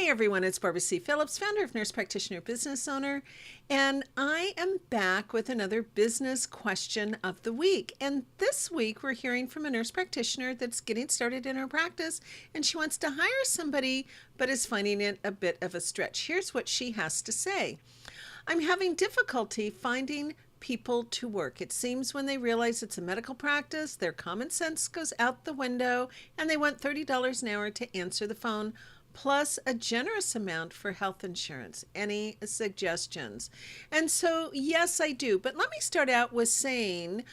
everyone, it's Barbara C. Phillips, founder of Nurse Practitioner Business Owner, and I am back with another business question of the week. And this week we're hearing from a nurse practitioner that's getting started in her practice, and she wants to hire somebody but is finding it a bit of a stretch. Here's what she has to say. I'm having difficulty finding people to work. It seems when they realize it's a medical practice, their common sense goes out the window and they want $30 an hour to answer the phone, plus a generous amount for health insurance. Any suggestions? And so, yes, I do. But let me start out with saying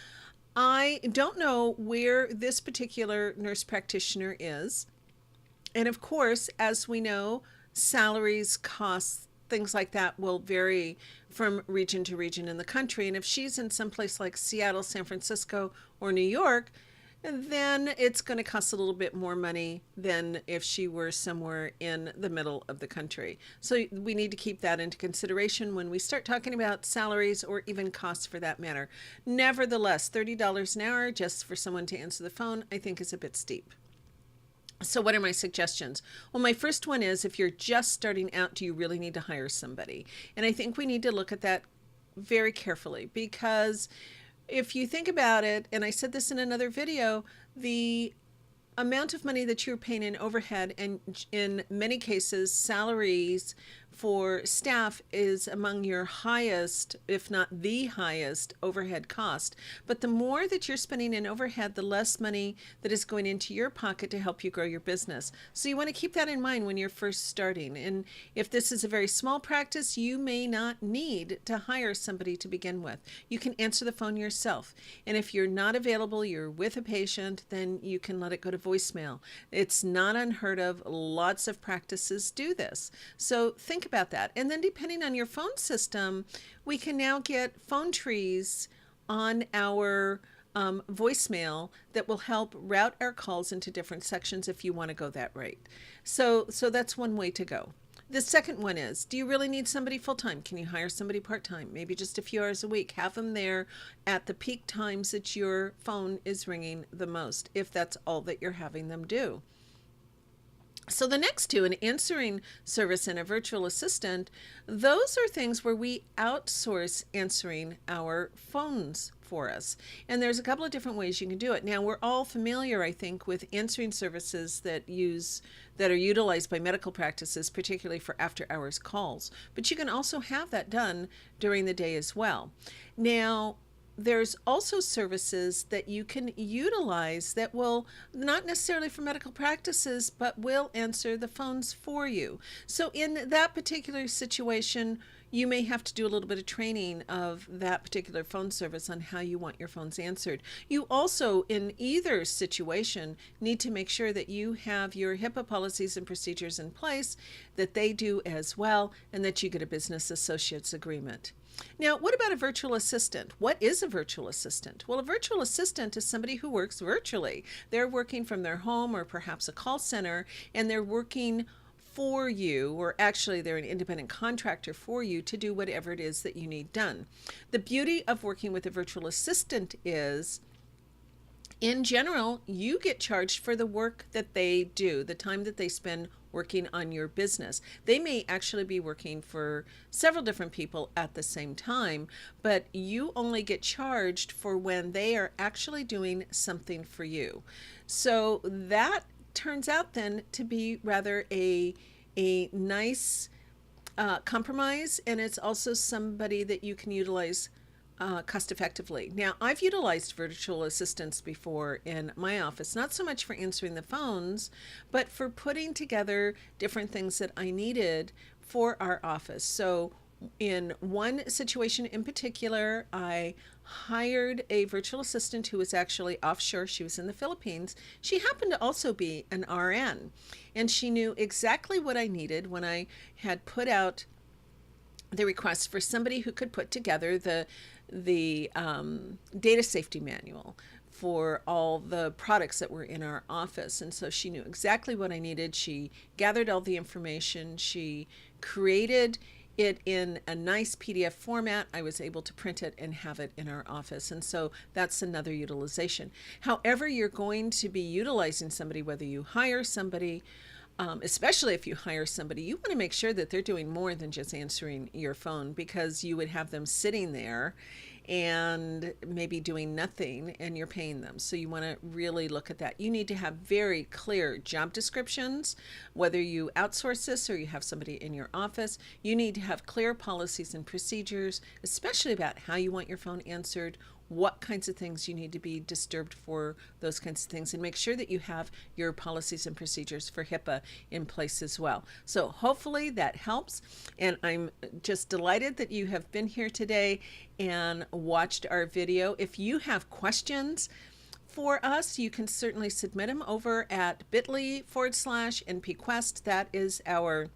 I don't know where this particular nurse practitioner is. And of course, as we know, salaries, costs, things like that will vary from region to region in the country. And if she's in some place like Seattle, San Francisco, or New York, then it's going to cost a little bit more money than if she were somewhere in the middle of the country. So we need to keep that into consideration when we start talking about salaries or even costs for that matter. Nevertheless, $30 an hour just for someone to answer the phone, I think is a bit steep. So what are my suggestions? Well, my first one is, if you're just starting out, do you really need to hire somebody? And I think we need to look at that very carefully, because if you think about it, and I said this in another video, the amount of money that you're paying in overhead and in many cases salaries for staff is among your highest, if not the highest, overhead cost. But the more that you're spending in overhead, the less money that is going into your pocket to help you grow your business. So you want to keep that in mind when you're first starting. And if this is a very small practice, you may not need to hire somebody to begin with. You can answer the phone yourself. And if you're not available, you're with a patient, then you can let it go to voicemail. It's not unheard of. Lots of practices do this. So think about that. And then depending on your phone system, we can now get phone trees on our voicemail that will help route our calls into different sections if you want to go that rate. So that's one way to go. The second one is, do you really need somebody full-time? Can you hire somebody part-time? Maybe just a few hours a week. Have them there at the peak times that your phone is ringing the most, if that's all that you're having them do. So the next two, an answering service and a virtual assistant, those are things where we outsource answering our phones for us. And there's a couple of different ways you can do it. Now, we're all familiar, I think, with answering services that are utilized by medical practices, particularly for after-hours calls. But you can also have that done during the day as well. Now, there's also services that you can utilize that will, not necessarily for medical practices, but will answer the phones for you. So in that particular situation, you may have to do a little bit of training of that particular phone service on how you want your phones answered. You also, in either situation, need to make sure that you have your HIPAA policies and procedures in place, that they do as well, and that you get a business associates agreement. Now, what about a virtual assistant? What is a virtual assistant? Well, a virtual assistant is somebody who works virtually. They're working from their home or perhaps a call center, and they're working for you, or actually they're an independent contractor for you to do whatever it is that you need done. The beauty of working with a virtual assistant is, in general, you get charged for the work that they do, the time that they spend working on your business. They may actually be working for several different people at the same time, but you only get charged for when they are actually doing something for you. So that turns out then to be rather a nice compromise, and it's also somebody that you can utilize cost effectively. Now, I've utilized virtual assistants before in my office, not so much for answering the phones, but for putting together different things that I needed for our office. So in one situation in particular, I hired a virtual assistant who was actually offshore. She was in the Philippines. She happened to also be an RN, and she knew exactly what I needed when I had put out the request for somebody who could put together the data safety manual for all the products that were in our office. And so she knew exactly what I needed. She gathered all the information. She created it in a nice PDF format. I was able to print it and have it in our office. And so that's another utilization. However, you're going to be utilizing somebody, whether you hire somebody especially if you hire somebody, you want to make sure that they're doing more than just answering your phone, because you would have them sitting there and maybe doing nothing and you're paying them. So you want to really look at that. You need to have very clear job descriptions, whether you outsource this or you have somebody in your office. You need to have clear policies and procedures, especially about how you want your phone answered, what kinds of things you need to be disturbed for, those kinds of things, and make sure that you have your policies and procedures for HIPAA in place as well. So hopefully that helps, and I'm just delighted that you have been here today and watched our video. If you have questions for us, you can certainly submit them over at bit.ly/NPQuest. That is our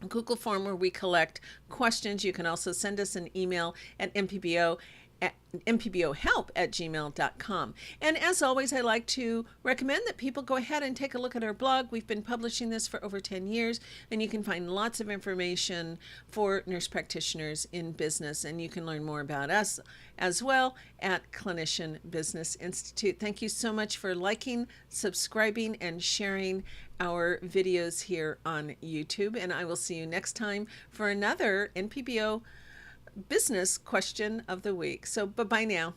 Google form where we collect questions. You can also send us an email at npbohelp@gmail.com. And as always, I like to recommend that people go ahead and take a look at our blog. We've been publishing this for over 10 years, and you can find lots of information for nurse practitioners in business, and you can learn more about us as well at Clinician Business Institute. Thank you so much for liking, subscribing, and sharing our videos here on YouTube, and I will see you next time for another NPBO business question of the week. So bye-bye now.